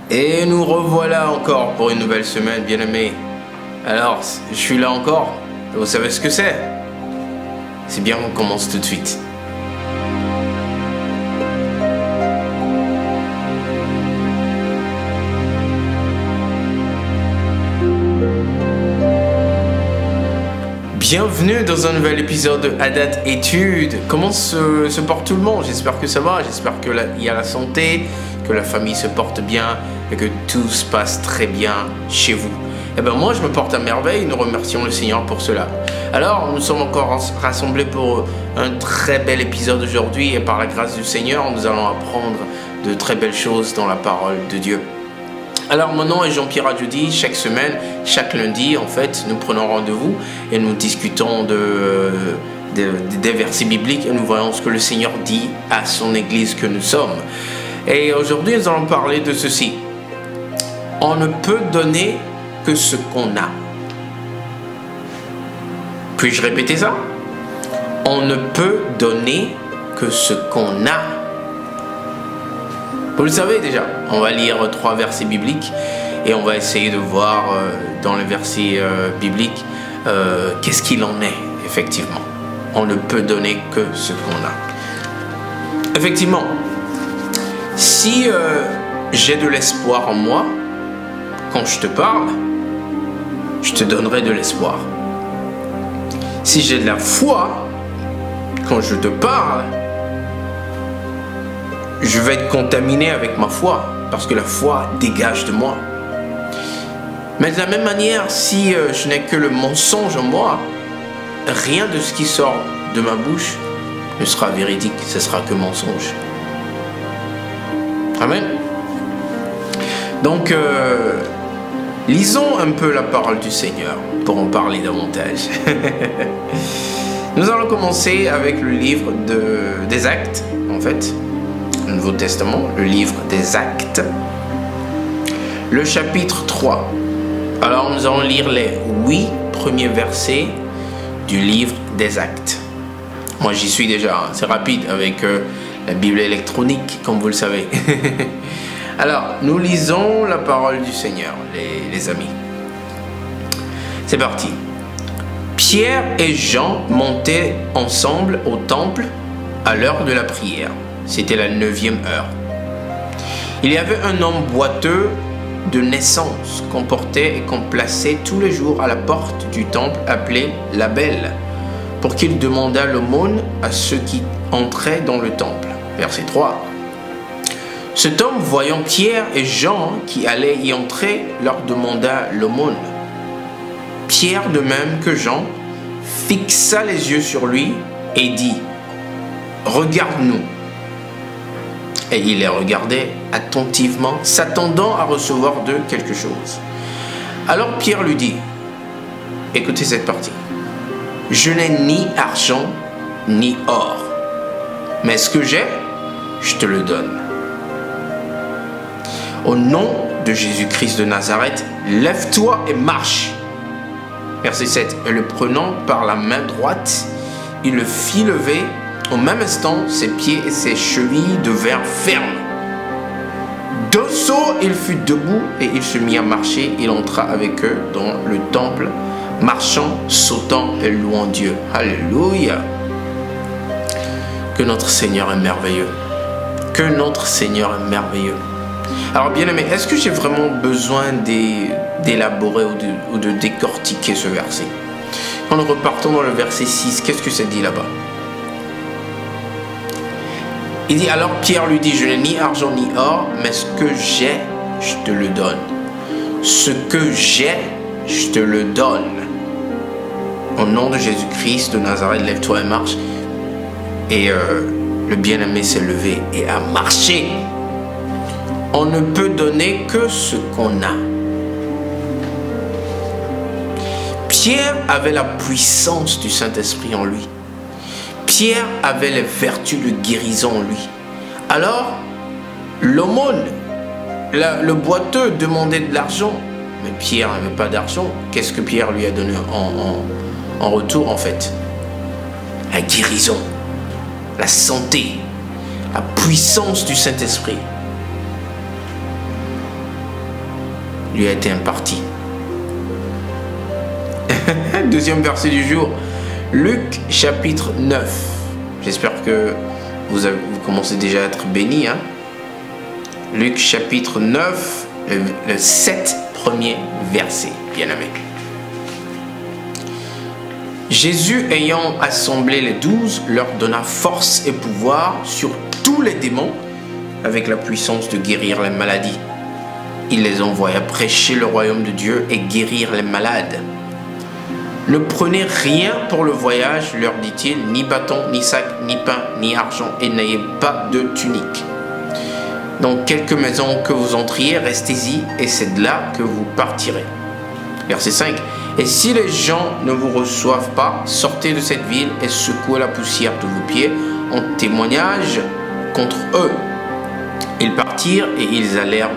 Et nous revoilà encore pour une nouvelle semaine, bien-aimés. Alors, je suis là encore. Vous savez ce que c'est? C'est bien qu'on commence tout de suite. Bienvenue dans un nouvel épisode de Hadat Études. Comment se porte tout le monde? J'espère que ça va, j'espère qu'il y a la santé, que la famille se porte bien et que tout se passe très bien chez vous. Et bien moi je me porte à merveille, nous remercions le Seigneur pour cela. Alors nous sommes encore rassemblés pour un très bel épisode aujourd'hui et par la grâce du Seigneur nous allons apprendre de très belles choses dans la parole de Dieu. Alors mon nom est Jean-Pierre Adjoudi. Chaque semaine, chaque lundi en fait, nous prenons rendez-vous et nous discutons des versets bibliques et nous voyons ce que le Seigneur dit à son église que nous sommes. Et aujourd'hui nous allons parler de ceci. On ne peut donner que ce qu'on a. Puis-je répéter ça? On ne peut donner que ce qu'on a. Vous le savez déjà, on va lire 3 versets bibliques et on va essayer de voir dans les versets bibliques qu'est-ce qu'il en est, effectivement. On ne peut donner que ce qu'on a. Effectivement, si j'ai de l'espoir en moi, quand je te parle, je te donnerai de l'espoir. Si j'ai de la foi, quand je te parle, je vais être contaminé avec ma foi, parce que la foi dégage de moi. Mais de la même manière, si je n'ai que le mensonge en moi, rien de ce qui sort de ma bouche ne sera véridique, ce sera que mensonge. Amen. Donc, lisons un peu la parole du Seigneur pour en parler davantage. Nous allons commencer avec le livre des Actes, en fait. Le Nouveau Testament, le livre des Actes, le chapitre 3. Alors nous allons lire les 8 premiers versets du livre des Actes. Moi j'y suis déjà, hein. C'est rapide avec la Bible électronique, comme vous le savez. Alors nous lisons la parole du Seigneur, les amis. C'est parti. Pierre et Jean montaient ensemble au temple à l'heure de la prière. C'était la 9e heure. Il y avait un homme boiteux de naissance qu'on portait et qu'on plaçait tous les jours à la porte du temple appelé la Belle, pour qu'il demandât l'aumône à ceux qui entraient dans le temple. Verset 3. Cet homme, voyant Pierre et Jean qui allaient y entrer, leur demanda l'aumône. Pierre, de même que Jean, fixa les yeux sur lui et dit « Regarde-nous ». Et il les regardait attentivement, s'attendant à recevoir d'eux quelque chose. Alors Pierre lui dit, écoutez cette partie, « Je n'ai ni argent ni or, mais ce que j'ai, je te le donne. Au nom de Jésus-Christ de Nazareth, lève-toi et marche. » Verset 7. Et le prenant par la main droite, il le fit lever. Au même instant, ses pieds et ses chevilles devinrent fermes. D'un saut, il fut debout et il se mit à marcher. Il entra avec eux dans le temple, marchant, sautant et louant Dieu. Alléluia! Que notre Seigneur est merveilleux. Que notre Seigneur est merveilleux. Alors bien aimé, est-ce que j'ai vraiment besoin d'élaborer ou de décortiquer ce verset? Quand nous repartons dans le verset 6, qu'est-ce que ça dit là-bas? Il dit, alors Pierre lui dit, je n'ai ni argent ni or, mais ce que j'ai, je te le donne. Ce que j'ai, je te le donne. Au nom de Jésus-Christ de Nazareth, lève-toi et marche. Et le bien-aimé s'est levé et a marché. On ne peut donner que ce qu'on a. Pierre avait la puissance du Saint-Esprit en lui. Pierre avait les vertus de guérison en lui. Alors, l'aumône, le boiteux demandait de l'argent. Mais Pierre n'avait pas d'argent. Qu'est-ce que Pierre lui a donné en retour en fait? La guérison, la santé, la puissance du Saint-Esprit. lui a été imparti. Deuxième verset du jour, Luc chapitre 9. J'espère que vous commencez déjà à être bénis. Hein? Luc chapitre 9, le 7 premier verset, bien aimé. Jésus ayant assemblé les 12, leur donna force et pouvoir sur tous les démons avec la puissance de guérir les maladies. Il les envoya prêcher le royaume de Dieu et guérir les malades. Ne prenez rien pour le voyage, leur dit-il, ni bâton, ni sac, ni pain, ni argent, et n'ayez pas de tunique. Dans quelque maison que vous entriez, restez-y, et c'est de là que vous partirez. Verset 5. Et si les gens ne vous reçoivent pas, sortez de cette ville et secouez la poussière de vos pieds en témoignage contre eux. Ils partirent et ils allèrent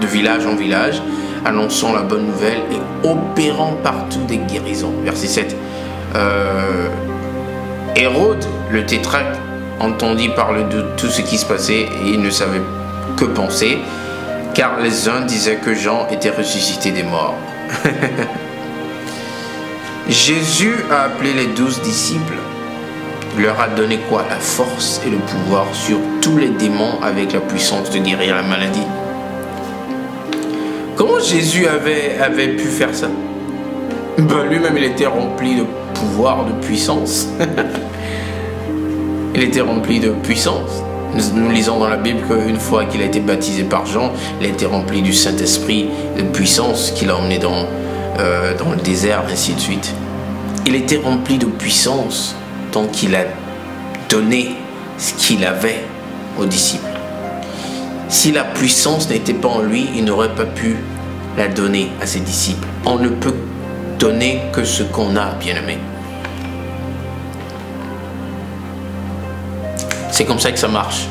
de village en village, annonçant la bonne nouvelle et opérant partout des guérisons. Verset 7. Hérode, le tétrarque, entendit parler de tout ce qui se passait et il ne savait que penser, car les uns disaient que Jean était ressuscité des morts. Jésus a appelé les 12 disciples, leur a donné quoi? La force et le pouvoir sur tous les démons avec la puissance de guérir la maladie. Comment Jésus avait pu faire ça? Ben, lui-même, il était rempli de pouvoir, de puissance. Il était rempli de puissance. Nous lisons dans la Bible qu'une fois qu'il a été baptisé par Jean, il a été rempli du Saint-Esprit, de puissance qu'il a emmené dans le désert, ainsi de suite. Il était rempli de puissance, donc il a donné ce qu'il avait aux disciples. Si la puissance n'était pas en lui, il n'aurait pas pu la donner à ses disciples. On ne peut donner que ce qu'on a, bien-aimé. C'est comme ça que ça marche.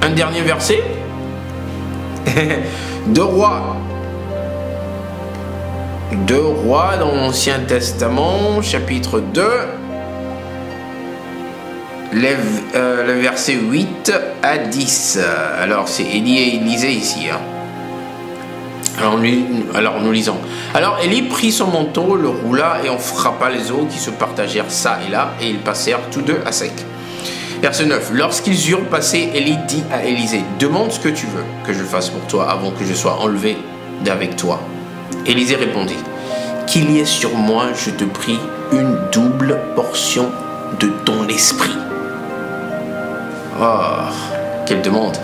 Un dernier verset. 2 Rois. 2 Rois dans l'Ancien Testament, chapitre 2. Le verset 8 à 10. Alors c'est Élie et Élisée ici. Hein. Alors nous lisons. Alors Élie prit son manteau, le roula et en frappa les eaux qui se partagèrent ça et là, et ils passèrent tous deux à sec. Verset 9. Lorsqu'ils eurent passé, Élie dit à Élisée, demande ce que tu veux que je fasse pour toi avant que je sois enlevé d'avec toi. Élisée répondit, qu'il y ait sur moi, je te prie, une double portion de ton esprit. Oh, quelle demande.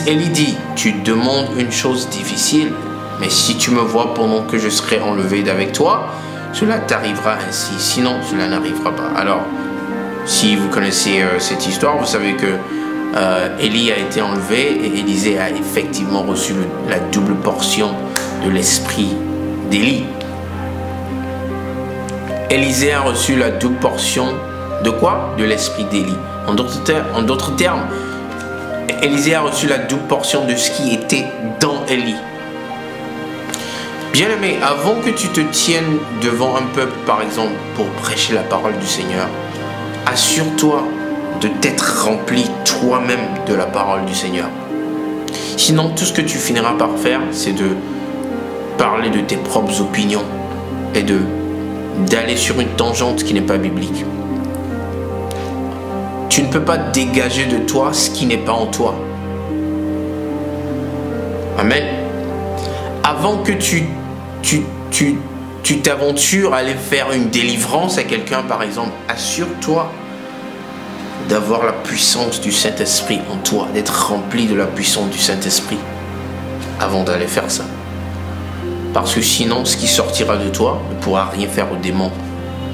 Élie dit, tu demandes une chose difficile, mais si tu me vois pendant que je serai enlevé d'avec toi, cela t'arrivera ainsi, sinon cela n'arrivera pas. Alors, si vous connaissez cette histoire, vous savez que Élie a été enlevé et Élisée a effectivement reçu la double portion de l'esprit d'Élie. Élisée a reçu la double portion de quoi? De l'esprit d'Élie. En d'autres termes, Élisée a reçu la double portion de ce qui était dans Élie. Bien aimé, avant que tu te tiennes devant un peuple, par exemple, pour prêcher la parole du Seigneur, assure-toi de t'être rempli toi-même de la parole du Seigneur. Sinon, tout ce que tu finiras par faire, c'est de parler de tes propres opinions et d'aller sur une tangente qui n'est pas biblique. Tu ne peux pas dégager de toi ce qui n'est pas en toi. Amen. Avant que tu t'aventures à aller faire une délivrance à quelqu'un, par exemple, assure-toi d'avoir la puissance du Saint-Esprit en toi, d'être rempli de la puissance du Saint-Esprit avant d'aller faire ça. Parce que sinon, ce qui sortira de toi ne pourra rien faire aux démons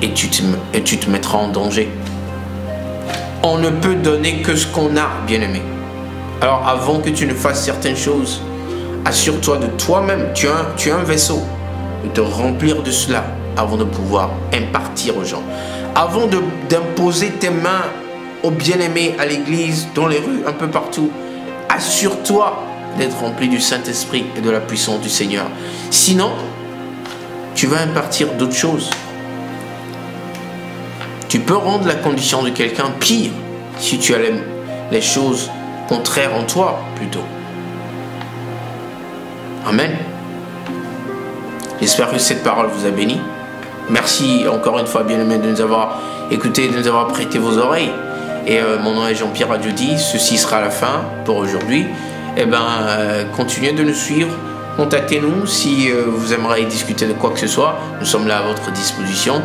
et tu te mettras en danger. On ne peut donner que ce qu'on a, bien-aimé. Alors, avant que tu ne fasses certaines choses, assure-toi de toi-même, tu as un vaisseau, de te remplir de cela avant de pouvoir impartir aux gens. Avant d'imposer tes mains aux bien-aimés à l'église, dans les rues, un peu partout, assure-toi d'être rempli du Saint-Esprit et de la puissance du Seigneur. Sinon, tu vas impartir d'autres choses. Tu peux rendre la condition de quelqu'un pire si tu as les choses contraires en toi, plutôt. Amen. J'espère que cette parole vous a béni. Merci encore une fois, bien-aimés, de nous avoir écoutés, de nous avoir prêté vos oreilles. Et mon nom est Jean-Pierre Adiodi. Ceci sera la fin pour aujourd'hui. Continuez de nous suivre. Contactez-nous si vous aimeriez discuter de quoi que ce soit. Nous sommes là à votre disposition.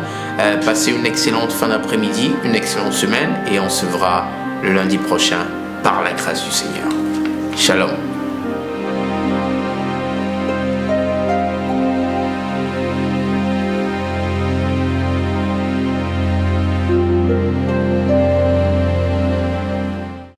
Passez une excellente fin d'après-midi, une excellente semaine et on se verra le lundi prochain par la grâce du Seigneur. Shalom.